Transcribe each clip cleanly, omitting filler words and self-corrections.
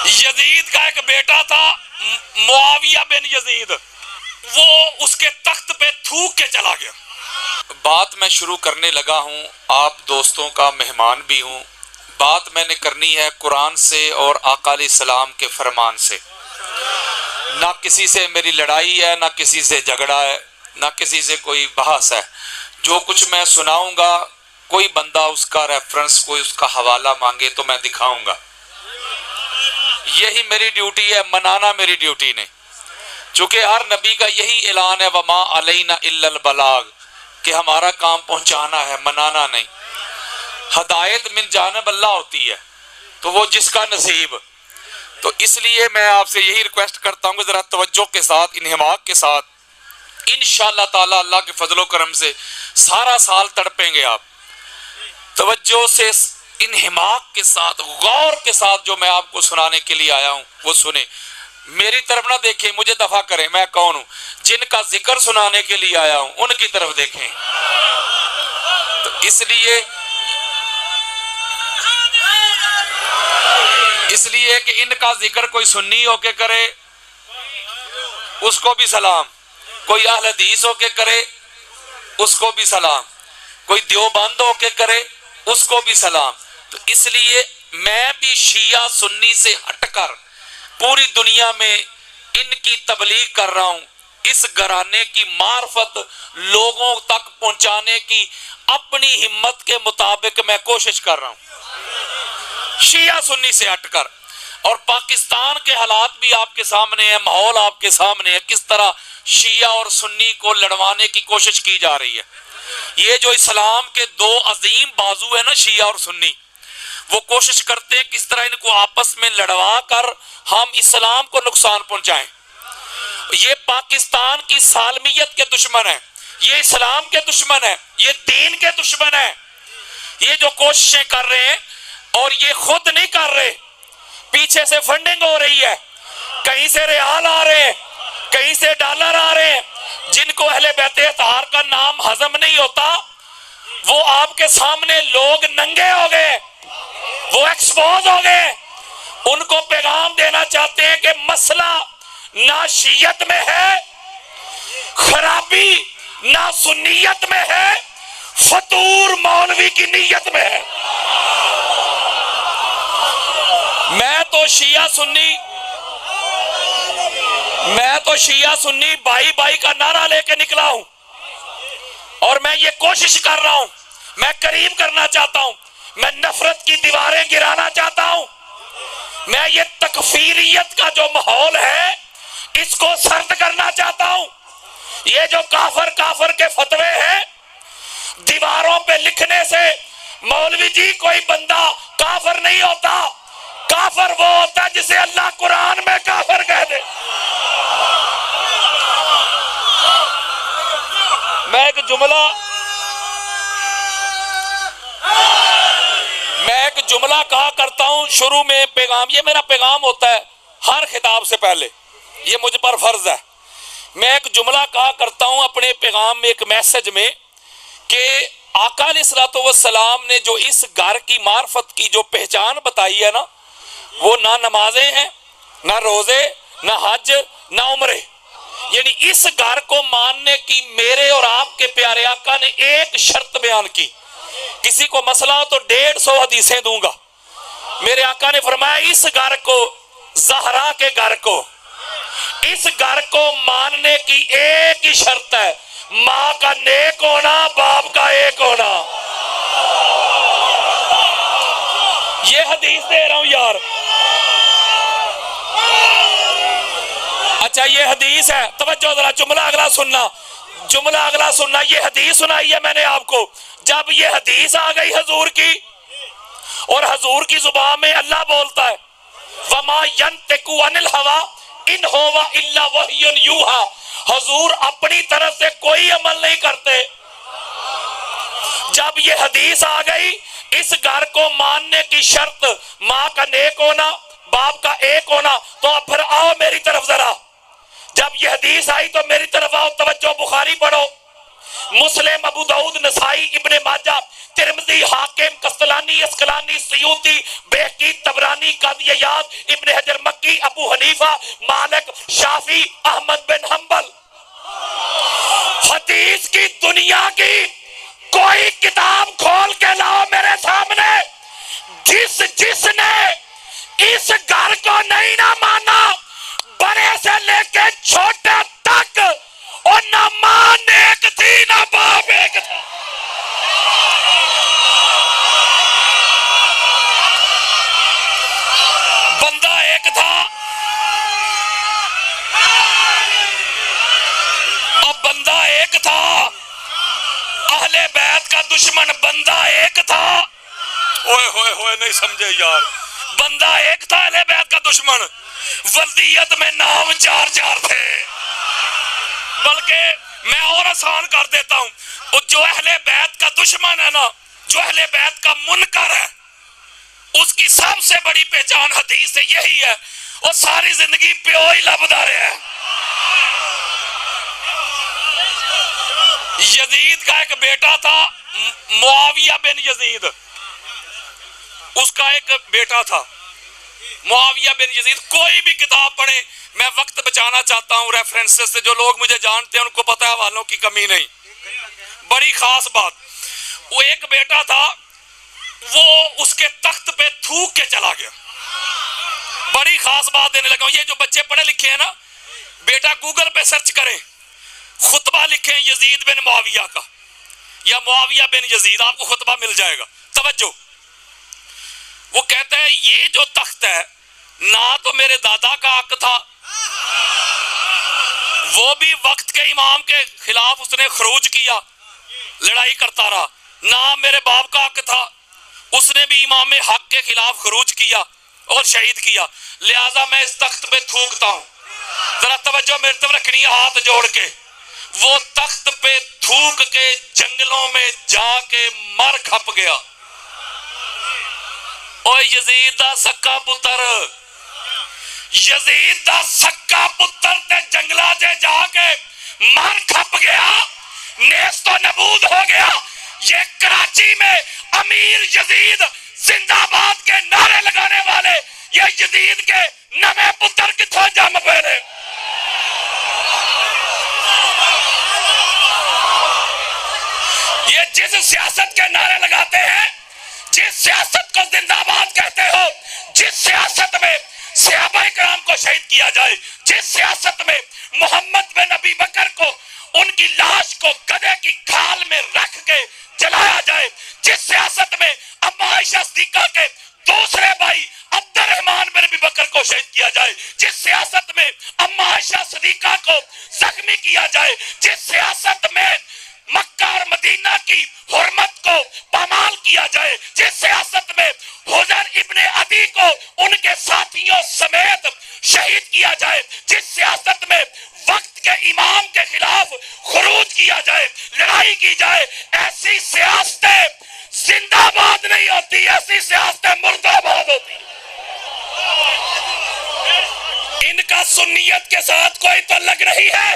یزید کا ایک بیٹا تھا معاویہ بن یزید، وہ اس کے تخت پہ تھوک کے چلا گیا۔ بات میں شروع کرنے لگا ہوں، آپ دوستوں کا مہمان بھی ہوں۔ بات میں نے کرنی ہے قرآن سے اور آقا علیہ السلام کے فرمان سے۔ نہ کسی سے میری لڑائی ہے، نہ کسی سے جھگڑا ہے، نہ کسی سے کوئی بحث ہے۔ جو کچھ میں سناؤں گا، کوئی بندہ اس کا ریفرنس، کوئی اس کا حوالہ مانگے تو میں دکھاؤں گا۔ یہی میری ڈیوٹی ہے، منانا میری ڈیوٹی نہیں، چونکہ ہر نبی کا یہی اعلان ہے وما علینا الا البلاغ، کہ ہمارا کام پہنچانا ہے، منانا نہیں۔ ہدایت من جانب اللہ ہوتی ہے، تو وہ جس کا نصیب۔ تو اس لیے میں آپ سے یہی ریکویسٹ کرتا ہوں کہ ذرا توجہ کے ساتھ، انہماک کے ساتھ، انشاءاللہ تعالی اللہ کے فضل و کرم سے سارا سال تڑپیں گے آپ۔ توجہ سے، انہماک کے ساتھ، غور کے ساتھ جو میں آپ کو سنانے کے لیے آیا ہوں وہ سنیں۔ میری طرف نہ دیکھیں، مجھے دفع کریں میں کون ہوں۔ جن کا ذکر سنانے کے لیے آیا ہوں ان کی طرف دیکھیں۔ تو اس لیے کہ ان کا ذکر کوئی سنی ہو کے کرے اس کو بھی سلام، کوئی اہل حدیث ہو کے کرے اس کو بھی سلام، کوئی دیوبند ہو کے کرے اس کو بھی سلام۔ تو اس لیے میں بھی شیعہ سنی سے ہٹ کر پوری دنیا میں ان کی تبلیغ کر رہا ہوں، اس گھرانے کی معرفت لوگوں تک پہنچانے کی اپنی ہمت کے مطابق میں کوشش کر رہا ہوں، شیعہ سنی سے ہٹ کر۔ اور پاکستان کے حالات بھی آپ کے سامنے ہیں، ماحول آپ کے سامنے ہے، کس طرح شیعہ اور سنی کو لڑوانے کی کوشش کی جا رہی ہے۔ یہ جو اسلام کے دو عظیم بازو ہیں نا، شیعہ اور سنی، وہ کوشش کرتے ہیں کس طرح ان کو آپس میں لڑوا کر ہم اسلام کو نقصان پہنچائیں۔ یہ پاکستان کی سالمیت کے دشمن ہیں، یہ اسلام کے دشمن ہیں، یہ دین کے دشمن ہیں۔ یہ جو کوششیں کر رہے ہیں، اور یہ خود نہیں کر رہے، پیچھے سے فنڈنگ ہو رہی ہے، کہیں سے ریال آ رہے ہیں، کہیں سے ڈالر آ رہے ہیں۔ جن کو اہل بیت اطہار کا نام ہضم نہیں ہوتا، وہ آپ کے سامنے لوگ ننگے ہو گئے، وہ ایکسپوز ہو گئے۔ ان کو پیغام دینا چاہتے ہیں کہ مسئلہ نہ شیعت میں ہے، خرابی نہ سنیت میں ہے، فطور مولوی کی نیت میں ہے۔ میں تو شیعہ سنی بھائی بھائی کا نعرہ لے کے نکلا ہوں، اور میں یہ کوشش کر رہا ہوں، میں قریب کرنا چاہتا ہوں، میں نفرت کی دیواریں گرانا چاہتا ہوں، میں یہ تکفیریت کا جو ماحول ہے اس کو سرد کرنا چاہتا ہوں۔ یہ جو کافر کے فتوے ہیں دیواروں پہ لکھنے سے، مولوی جی کوئی بندہ کافر نہیں ہوتا، کافر وہ ہوتا ہے جسے اللہ قرآن میں کافر کہہ دے۔ میں ایک جملہ کہا کرتا ہوں شروع میں، پیغام، یہ میرا پیغام ہوتا ہے ہر خطاب سے پہلے، یہ مجھ پر فرض ہے۔ میں ایک جملہ کہا کرتا ہوں اپنے پیغام میں، ایک میسج میں، کہ آقا علیہ الصلوۃ والسلام نے جو اس گھر کی معرفت کی جو پہچان بتائی ہے نا، وہ نہ نمازیں ہیں، نہ روزے، نہ حج، نہ عمرے۔ یعنی اس گھر کو ماننے کی میرے اور آپ کے پیارے آقا نے ایک شرط بیان کی۔ کسی کو مسئلہ ہو تو 150 حدیثیں دوں گا۔ میرے آقا نے فرمایا اس گھر کو، زہرا کے گھر کو، اس گھر کو ماننے کی ایک ہی شرط ہے، ماں کا نیک ہونا، باپ کا ایک ہونا۔ یہ حدیث دے رہا ہوں یار، اچھا یہ حدیث ہے، توجہ ذرا، جملہ اگلا سننا، یہ حدیث سنائی ہے میں نے آپ کو۔ جب یہ حدیث آ گئی حضور کی، اور حضور کی زبان میں اللہ بولتا ہے وَمَا يَنْتِقُ عَنِ الْهَوَىٰ إِنْ هُوَ إِلَّا وَحْيٌ يُوحَىٰ، حضور اپنی طرف سے کوئی عمل نہیں کرتے۔ جب یہ حدیث آ گئی، اس گھر کو ماننے کی شرط ماں کا نیک ہونا، باپ کا ایک ہونا، تو اب پھر آؤ میری طرف ذرا۔ جب یہ حدیث آئی تو میری طرف آؤ، توجہ، بخاری پڑھو، مسلم، ابو داؤد، نسائی، ابن ماجہ، ترمذی، حاکم، قسطلانی، اسقلانی، سیوطی، بیہقی، طبرانی، قاضی عیاض، ابن حجر حنیفہ، مالک، شافعی، احمد بن حنبل۔ حدیث کی دنیا کی کوئی کتاب کھول کے لاؤ میرے سامنے، جس نے اس گھر کو نہیں نہ مانا، بڑے سے لے کے چھوٹے تک، اور نہ ماں ایک تھی نہ باپ ایک تھا۔ بندہ ایک تھا، اب بندہ ایک تھا، اہل بیت کا دشمن بندہ ایک تھا۔ اوئے ہوئے ہوئے نہیں سمجھے یار، بندہ ایک تھا اہل بیت کا دشمن، ولدیت میں نام چار چار تھے۔ بلکہ میں اور آسان کر دیتا ہوں، جو اہل بیت کا دشمن ہے نا، جو اہل بیت کا منکر ہے، اس کی سب سے بڑی پہچان حدیث سے یہی ہے، اور ساری زندگی پیو ہی لبدا رہا ہے۔ یزید کا ایک بیٹا تھا، معاویہ بن یزید، اس کا ایک بیٹا تھا معاویہ بن یزید۔ کوئی بھی کتاب پڑھیں، میں وقت بچانا چاہتا ہوں ریفرنسز سے، جو لوگ مجھے جانتے ہیں ان کو پتہ ہے حوالوں کی کمی نہیں۔ بڑی خاص بات، وہ ایک بیٹا تھا، وہ اس کے تخت پہ تھوک کے چلا گیا۔ بڑی خاص بات دینے لگا ہوں، یہ جو بچے پڑھے لکھے ہیں نا، بیٹا گوگل پہ سرچ کریں، خطبہ لکھیں یزید بن معاویہ کا یا معاویہ بن یزید، آپ کو خطبہ مل جائے گا۔ توجہ، وہ کہتا ہے یہ جو تخت ہے نہ تو میرے دادا کا حق تھا، وہ بھی وقت کے امام کے خلاف اس نے خروج کیا، لڑائی کرتا رہا، نہ میرے باپ کا حق تھا، اس نے بھی امام حق کے خلاف خروج کیا اور شہید کیا، لہذا میں اس تخت پہ تھوکتا ہوں۔ ذرا توجہ میرے طرف رکھنی ہے ہاتھ جوڑ کے۔ وہ تخت پہ تھوک کے جنگلوں میں جا کے مر کھپ گیا۔ او یزید دا سکا پتر، یزید دا سکا پتر تے جنگلہ جے جا کے مر کھپ گیا، نیست و نبود ہو گیا۔ یہ کراچی میں امیر یزید زندہ باد کے نعرے لگانے والے، یہ یزید کے نوے پتر کتھوں جم پہنے۔ یہ جس سیاست کے نعرے لگاتے ہیں، جس سیاست کو زندہ باد کہتے ہو، جس سیاست میں صحابہ کرام کو شہید کیا جائے، جس سیاست میں محمد بن ابی بکر کو ان کی لاش کو گدھے کی کھال میں رکھ کے جلایا جائے، جس سیاست میں اما عائشہ صدیقہ کے دوسرے بھائی عبد الرحمن بن ابی بکر کو شہید کیا جائے، جس سیاست میں اما عائشہ صدیقہ کو زخمی کیا جائے، جس سیاست میں مکہ اور مدینہ کی حرمت کو پامال کیا جائے، جس سیاست میں حجر ابن عدی کو ان کے ساتھیوں سمیت شہید کیا جائے، جس سیاست میں وقت کے امام کے خلاف خروج کیا جائے، لڑائی کی جائے، ایسی سیاستیں زندہ باد نہیں ہوتی، ایسی سیاستیں مردہ آباد ہوتی۔ ان کا سنیت کے ساتھ کوئی تعلق نہیں ہے۔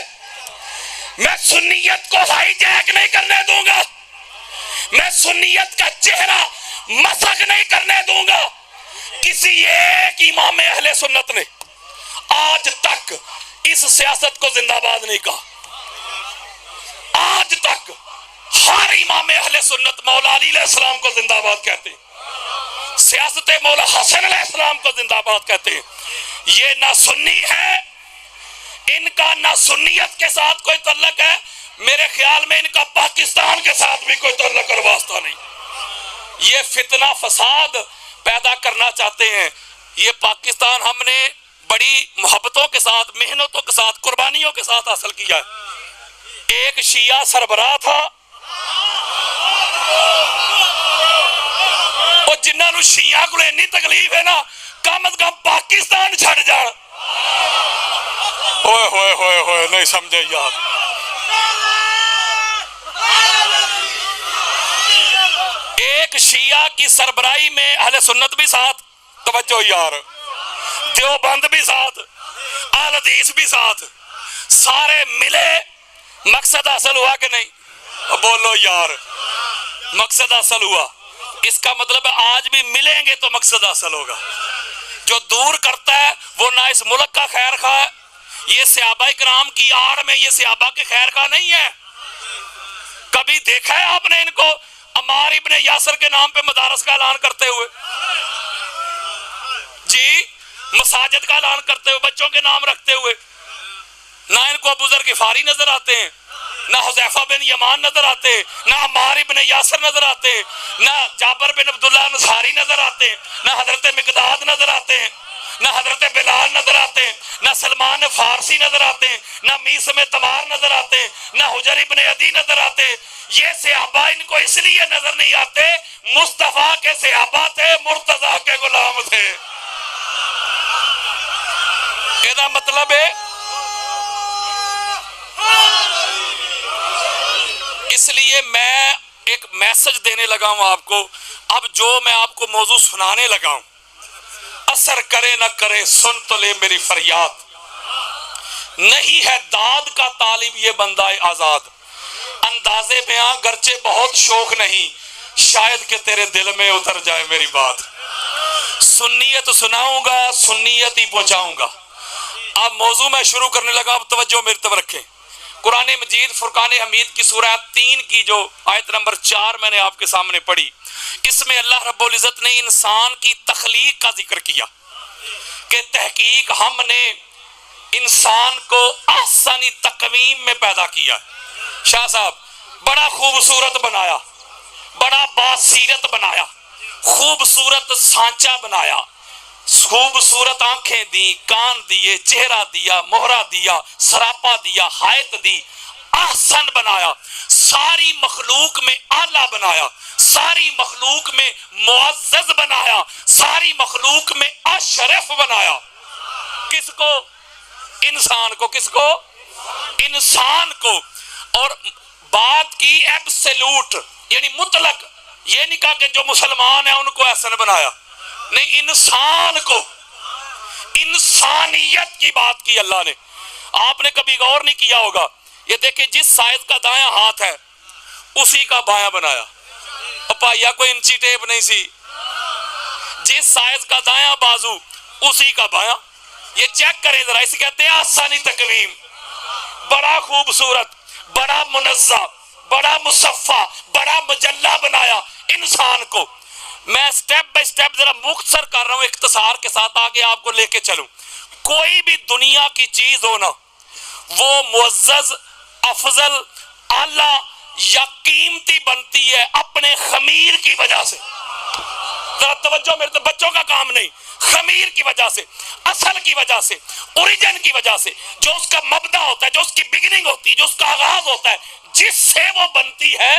میں سنیت کو ہائی جیک نہیں کرنے دوں گا، میں سنیت کا چہرہ مسخ نہیں کرنے دوں گا۔ کسی ایک امام اہل سنت نے آج تک اس سیاست کو زندہ باد نہیں کہا۔ آج تک ہر امام اہل سنت مولا علی علیہ السلام کو زندہ باد کہتے ہیں، سیاست مولا حسن علیہ السلام کو زندہ باد کہتے ہیں۔ یہ نہ سنی ہے، ان کا نہ سنیت کے ساتھ کوئی تعلق ہے، میرے خیال میں ان کا پاکستان کے ساتھ بھی کوئی تعلق اور واسطہ نہیں۔ یہ فتنہ فساد پیدا کرنا چاہتے ہیں۔ یہ پاکستان ہم نے بڑی محبتوں کے ساتھ، محنتوں کے ساتھ، قربانیوں کے ساتھ حاصل کیا ہے۔ ایک شیعہ سربراہ تھا، اور جنہاں نو شیعہ کو اتنی تکلیف ہے نا، کم از کم پاکستان چھڑ جان۔ ہوئے ہوئے ہوئے ہوئے نہیں سمجھے یار۔ ایک شیعہ کی سربراہی میں اہل سنت بھی ساتھ، توجہ یار، دیوبند بھی ساتھ، اہل حدیث بھی ساتھ، سارے ملے، مقصد حاصل ہوا کہ نہیں؟ بولو یار، مقصد حاصل ہوا۔ اس کا مطلب ہے آج بھی ملیں گے تو مقصد حاصل ہوگا۔ جو دور کرتا ہے وہ وہ نہ اس ملک کا خیر خواہ ہے. یہ صحابہ کرام کی آڑ میں یہ صحابہ کے خیر خواہ نہیں ہے. کبھی دیکھا ہے آپ نے ان کو عمار ابن یاسر کے نام پہ مدارس کا اعلان کرتے ہوئے؟ جی مساجد کا اعلان کرتے ہوئے، بچوں کے نام رکھتے ہوئے؟ نہ ان کو ابو ذر غفاری نظر آتے ہیں، نہ حذیفہ بن یمان نظر آتے، نہ عمار ابن یاسر نظر آتے، نہ جابر بن عبداللہ انصاری نظر آتے، نہ حضرت مقداد نظر آتے ہیں، نہ حضرت بلال نظر آتے ہیں، نہ سلمان فارسی نظر آتے ہیں، نہ میس میں تمار نظر آتے ہیں، نہ حجر ابن عدی نظر آتے. یہ صحابہ ان کو اس لیے نظر نہیں آتے، مصطفیٰ کے صحابہ تھے، مرتضیٰ کے غلام تھے. یہ مطلب ہے اس لیے میں ایک میسج دینے لگا ہوں آپ کو. اب جو میں آپ کو موضوع سنانے لگا ہوں، اثر کرے نہ کرے سن تو لے میری فریاد. نہیں ہے داد کا طالب یہ بندہ آزاد، اندازے بیاں گرچہ بہت شوق نہیں، شاید کہ تیرے دل میں اتر جائے میری بات. سنیت سناؤں گا، سنیت ہی پہنچاؤں گا. اب موضوع میں شروع کرنے لگا. اب توجہ میری طرف رکھیں. قرآن مجید فرقان حمید کی سورہ 3 کی جو آیت نمبر 4 میں نے آپ کے سامنے پڑھی، اس میں اللہ رب العزت نے انسان کی تخلیق کا ذکر کیا کہ تحقیق ہم نے انسان کو احسنی تقویم میں پیدا کیا. شاہ صاحب بڑا خوبصورت بنایا، بڑا باسیرت بنایا، خوبصورت سانچہ بنایا، خوبصورت آنکھیں دی، کان دیے، چہرہ دیا، مہرہ دیا، سراپا دیا، حائط دی، احسن بنایا. ساری مخلوق میں اعلیٰ بنایا، ساری مخلوق میں معزز بنایا، ساری مخلوق میں اشرف بنایا. کس کو؟ انسان کو. کس کو؟ انسان کو. اور بات کی ایبسلوٹ یعنی مطلق، یہ نہیں کہا کہ جو مسلمان ہیں ان کو احسن بنایا، نہیں، انسان کو، انسانیت کی بات کی اللہ نے. آپ نے کبھی غور نہیں کیا ہوگا، یہ دیکھیں جس سائز کا دایاں ہاتھ ہے اسی کا بایاں بنایا. پائیا کوئی انچی ٹیپ نہیں سی. جس سائز کا دایاں بازو اسی کا بایاں. یہ چیک کریں ذرا، اسے کہتے ہیں آسانی تقویم. بڑا خوبصورت، بڑا منزہ، بڑا مصفہ، بڑا مجلہ بنایا انسان کو. میں سٹیپ بائی سٹیپ ذرا مختصر کر رہا ہوں، اختصار کے ساتھ آگے آپ کو لے کے چلوں. کوئی بھی دنیا کی چیز ہونا وہ معزز، افضل، اعلیٰ یا قیمتی بنتی ہے اپنے خمیر کی وجہ سے. ذرا توجہ میرے تو، بچوں کا کام نہیں، خمیر کی وجہ سے، اصل کی وجہ سے، اوریجن کی وجہ سے، جو اس کا مبدا ہوتا ہے، جو اس کی بگننگ ہوتی ہے، جو اس کا آغاز ہوتا ہے، جس سے وہ بنتی ہے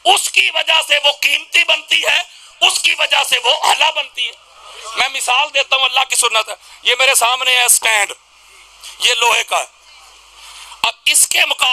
اس کی وجہ سے وہ قیمتی بنتی ہے، اس کی وجہ سے وہ اعلیٰ بنتی ہے. میں مثال دیتا ہوں، اللہ کی سنت ہے. یہ میرے سامنے ہے سٹینڈ، یہ لوہے کا ہے. اب اس کے مقابلے